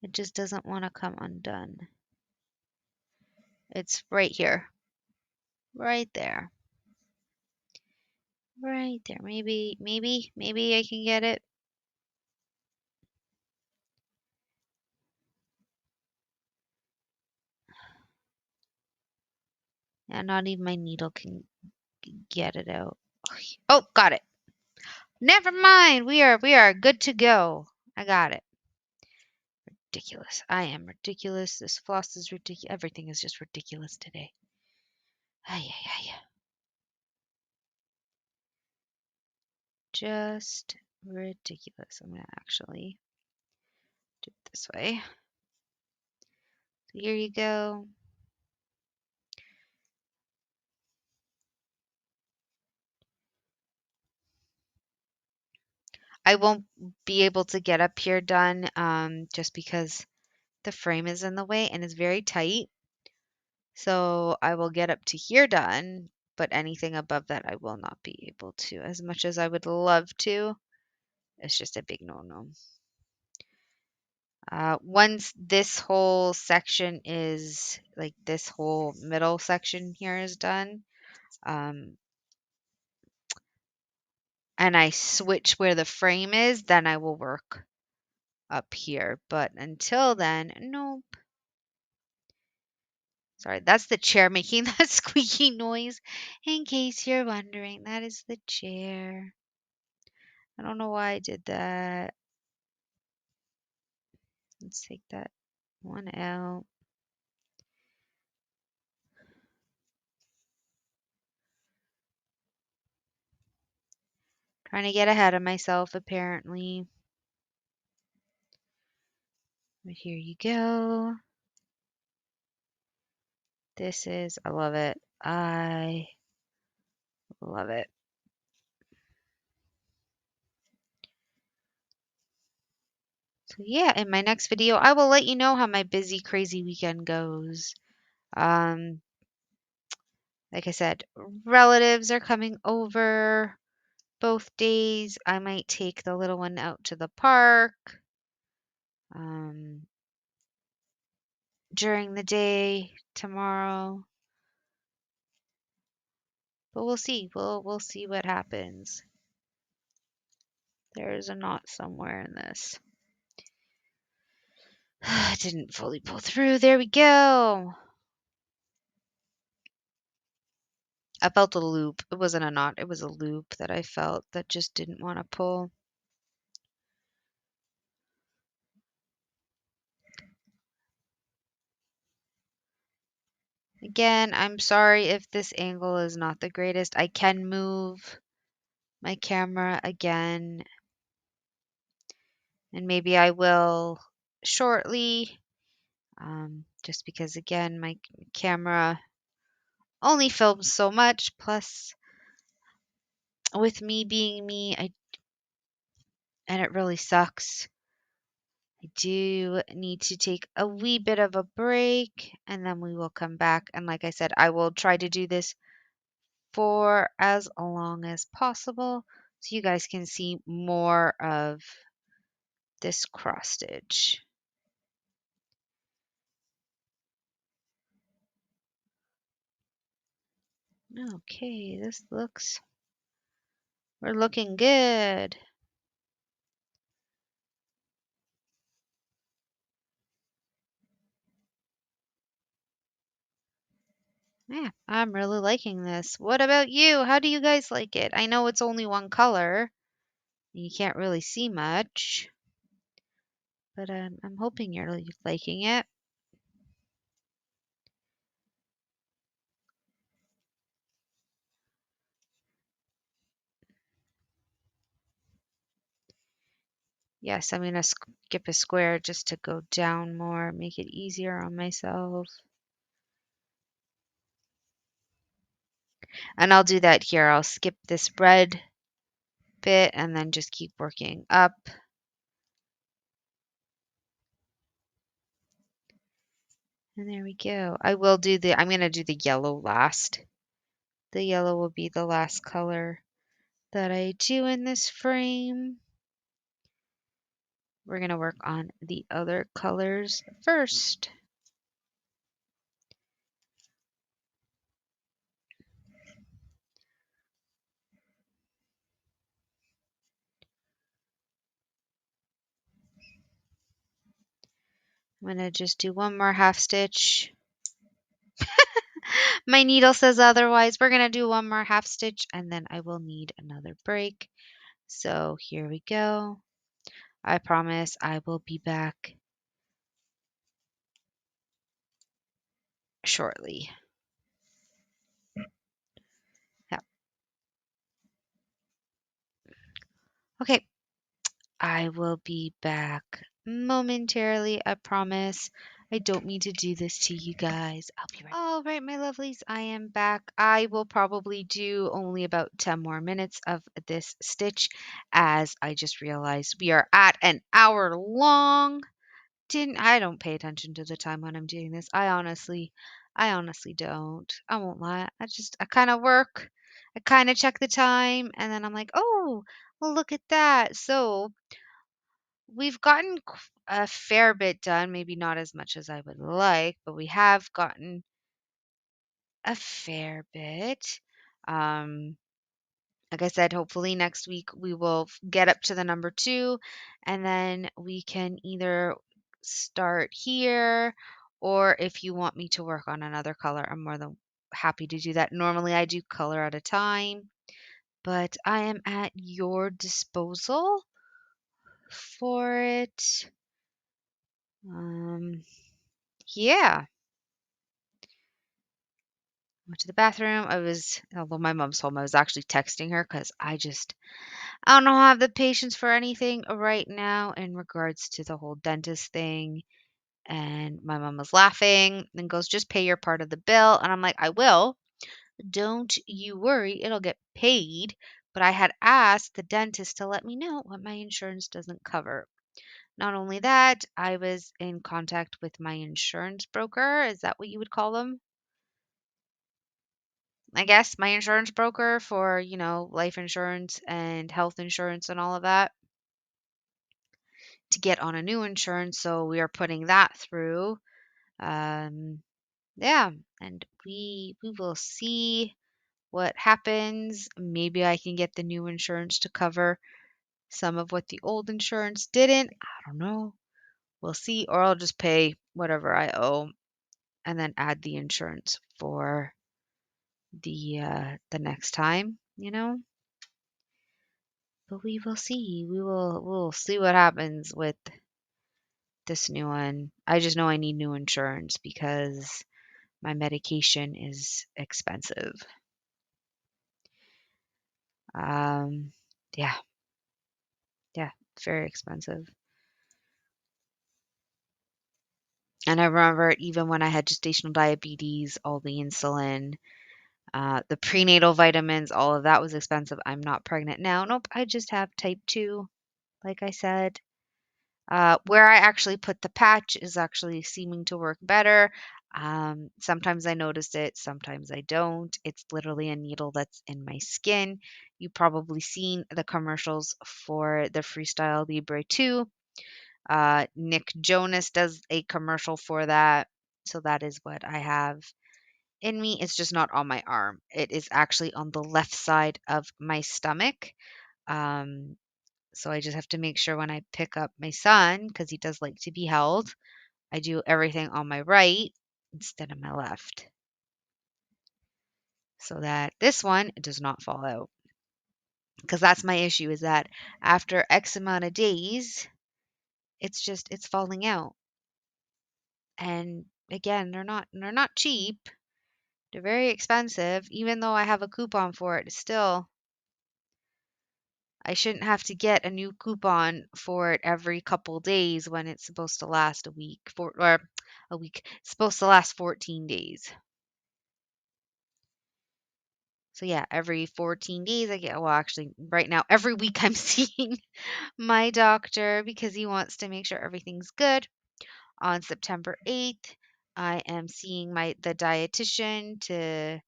It just doesn't want to come undone. It's right here. Right there. Right there. Maybe I can get it. Yeah, not even my needle can get it out. Oh, got it. Never mind. We are good to go. I got it. Ridiculous. I am ridiculous. This floss is ridiculous. Everything is just ridiculous today. Ay, ay, ay. Just ridiculous. I'm gonna actually do it this way. So here you go. I won't be able to get up here done just because the frame is in the way and it's very tight. So I will get up to here done, but anything above that I will not be able to. As much as I would love to, it's just a big no-no. Once this whole section is, like this whole middle section here is done, um, and I switch where the frame is, then I will work up here. But until then, nope. Sorry, that's the chair making that squeaky noise. In case you're wondering, that is the chair. I don't know why I did that. Let's take that one out. Trying to get ahead of myself, apparently. But here you go. I love it. I love it. So yeah, in my next video, I will let you know how my busy, crazy weekend goes. Um, like I said, relatives are coming over both days. I might take the little one out to the park um, during the day tomorrow. But we'll see. We'll see what happens. There's a knot somewhere in this. It didn't fully pull through. There we go. I felt a loop. It wasn't a knot. It was a loop that I felt that just didn't want to pull. Again, I'm sorry if this angle is not the greatest. I can move my camera again, and maybe I will shortly, just because, again, my camera only films so much. Plus, with me being me, and it really sucks. I do need to take a wee bit of a break and then we will come back. And like I said, I will try to do this for as long as possible so you guys can see more of this cross stitch. Okay, we're looking good. Yeah, I'm really liking this. What about you? How do you guys like it? I know it's only one color. You can't really see much, but I'm hoping you're liking it. Yes, I'm gonna skip a square just to go down more, make it easier on myself. And I'll do that here. I'll skip this red bit and then just keep working up. And there we go. I'm gonna do the yellow last. The yellow will be the last color that I do in this frame. We're gonna work on the other colors first. I'm gonna just do one more half stitch. My needle says otherwise. We're gonna do one more half stitch and then I will need another break. So here we go. I promise I will be back shortly. Yeah. Okay, I will be back momentarily. I promise. I don't mean to do this to you guys. I'll be right. All right, my lovelies, I am back. I will probably do only about 10 more minutes of this stitch as I just realized we are at an hour long. I don't pay attention to the time when I'm doing this. I honestly don't. I won't lie. I kind of work. I kind of check the time and then I'm like, "Oh, well look at that." So, we've gotten a fair bit done, maybe not as much as I would like, but we have gotten a fair bit. Um like I said, hopefully next week we will get up to the number 2 and then we can either start here or if you want me to work on another color, I'm more than happy to do that. Normally I do color at a time, but I am at your disposal for it. Um, yeah. Went to the bathroom. Although my mom's home, I was actually texting her because I don't know, have the patience for anything right now in regards to the whole dentist thing. And my mom was laughing and goes, just pay your part of the bill. And I'm like, I will. Don't you worry. It'll get paid. But I had asked the dentist to let me know what my insurance doesn't cover. Not only that, I was in contact with my insurance broker. Is that what you would call them? I guess my insurance broker for, life insurance and health insurance and all of that to get on a new insurance. So we are putting that through. Um, yeah, and we will see what happens. Maybe I can get the new insurance to cover some of what the old insurance didn't. I don't know. We'll see. Or I'll just pay whatever I owe and then add the insurance for the next time, you know? But we will see. We'll see what happens with this new one. I just know I need new insurance because my medication is expensive. Um, yeah, yeah, it's very expensive. And I remember even when I had gestational diabetes, all the insulin, the prenatal vitamins, all of that was expensive. I'm not pregnant now. Nope, I just have type 2, like I said. Where I actually put the patch is actually seeming to work better. Sometimes I notice it, sometimes I don't. It's literally a needle that's in my skin. You probably seen the commercials for the Freestyle Libre 2. Nick Jonas does a commercial for that. So that is what I have in me. It's just not on my arm. It is actually on the left side of my stomach. Um, so I just have to make sure when I pick up my son, because he does like to be held, I do everything on my right instead of my left. So that this one does not fall out. Because that's my issue is that after X amount of days, it's falling out. And again, they're not cheap. They're very expensive. Even though I have a coupon for it, still I shouldn't have to get a new coupon for it every couple days when it's supposed to last a week for or a week. It's supposed to last 14 days. So yeah, every 14 days I get well actually right now every week I'm seeing my doctor because he wants to make sure everything's good. On September 8th, I am seeing my the dietitian to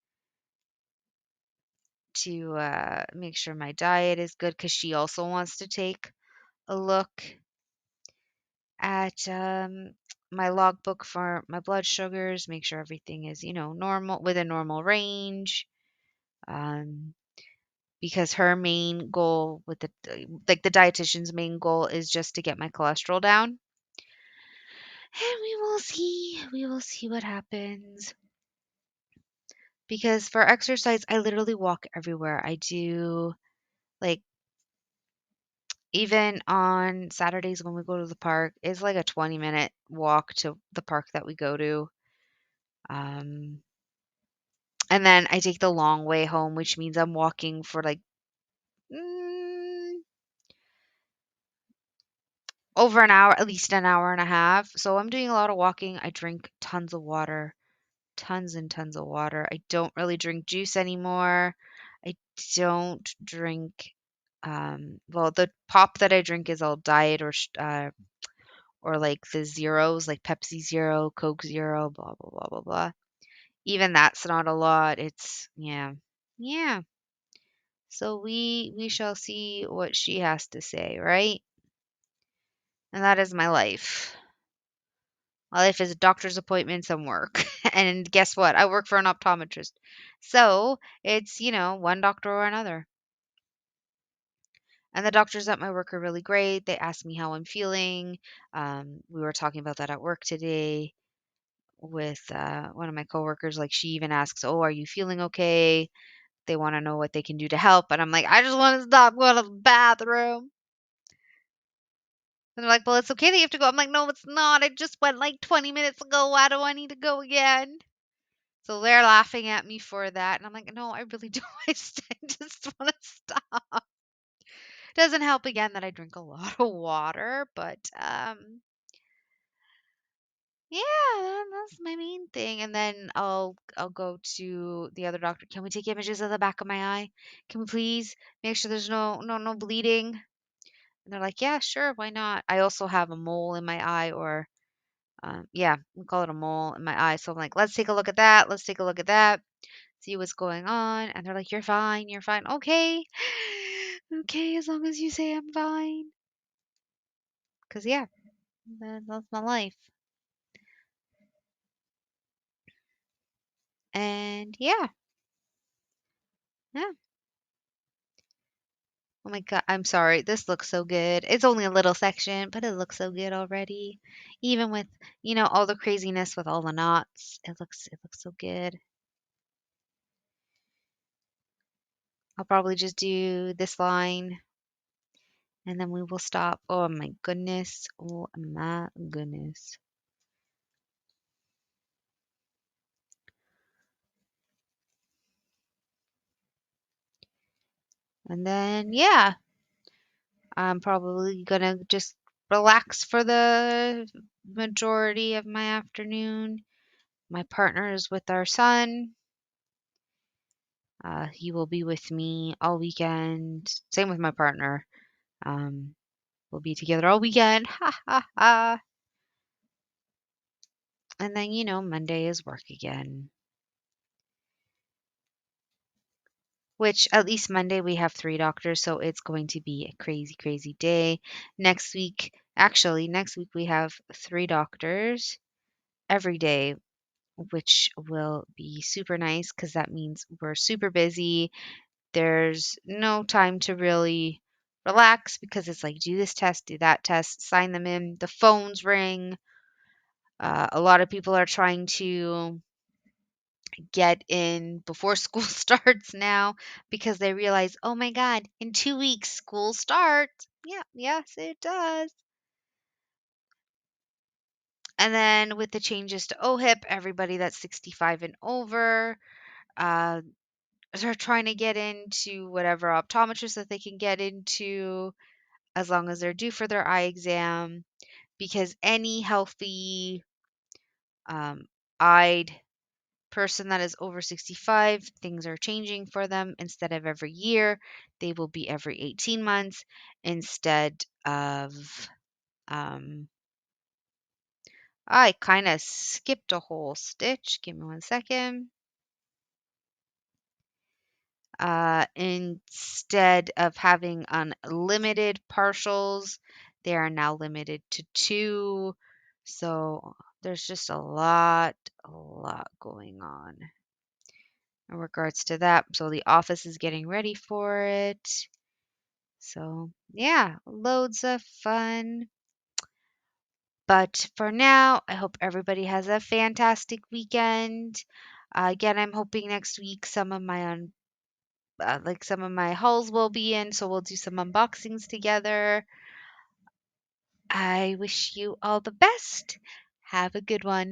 make sure my diet is good because she also wants to take a look at my logbook for my blood sugars, make sure everything is, normal within normal range. Um, because her main goal with like the dietitian's main goal is just to get my cholesterol down. And we will see. We will see what happens. Because for exercise, I literally walk everywhere. I do like even on Saturdays when we go to the park, it's like a 20-minute walk to the park that we go to. Um, and then I take the long way home, which means I'm walking for like mm, over an hour, at least an hour and a half. So I'm doing a lot of walking. I drink tons of water, tons and tons of water. I don't really drink juice anymore. I don't drink, well, the pop that I drink is all diet or like the zeros, like Pepsi Zero, Coke Zero, blah, blah, blah, blah, blah. Even that's not a lot. Yeah. Yeah. So we shall see what she has to say, right? And that is my life. My life is doctor's appointments and work. And guess what? I work for an optometrist. So it's, one doctor or another. And the doctors at my work are really great. They ask me how I'm feeling. We were talking about that at work today with one of my coworkers. Like she even asks, "Oh, are you feeling okay?" They want to know what they can do to help, and I'm like, "I just want to stop going to the bathroom." And they're like, "Well, it's okay that you have to go." I'm like, "No, it's not. I just went like 20 minutes ago. Why do I need to go again?" So they're laughing at me for that, and I'm like, "No, I really don't. I just want to stop." Doesn't help again that I drink a lot of water, but yeah, that's my main thing. And then I'll go to the other doctor. Can we take images of the back of my eye? Can we please make sure there's no bleeding? And they're like, yeah, sure, why not? I also have a mole in my eye, or yeah, we call it a mole in my eye. So I'm like, let's take a look at that. Let's take a look at that. See what's going on. And they're like, you're fine. You're fine. Okay. Okay, as long as you say I'm fine. Because, yeah, that's my life. And yeah, Yeah. Oh my God, I'm sorry. This looks so good. It's only a little section, but it looks so good already. Even with, all the craziness with all the knots. It looks so good. I'll probably just do this line and then we will stop. Oh my goodness. Oh my goodness. And then, yeah, I'm probably gonna just relax for the majority of my afternoon. My partner is with our son. He will be with me all weekend. Same with my partner. Um, we'll be together all weekend. Ha ha ha. And then, Monday is work again. Which at least Monday we have three doctors, so it's going to be a crazy, crazy day. Next week we have three doctors every day, which will be super nice because that means we're super busy. There's no time to really relax because it's like do this test, do that test, sign them in. The phones ring. A lot of people are trying to get in before school starts now because they realize, oh my God, in 2 weeks school starts. Yeah, yes, it does. And then with the changes to OHIP, everybody that's 65 and over, uh, they're trying to get into whatever optometrist that they can get into as long as they're due for their eye exam because any healthy um, eyed person that is over 65, things are changing for them. Instead of every year, they will be every 18 months instead of um I kind of skipped a whole stitch. Give me 1 second. Instead of having unlimited partials, they are now limited to two. So there's just a lot going on in regards to that. So the office is getting ready for it. So yeah, loads of fun. But for now, I hope everybody has a fantastic weekend. Again, I'm hoping next week some of my hauls will be in, so we'll do some unboxings together. I wish you all the best. Have a good one.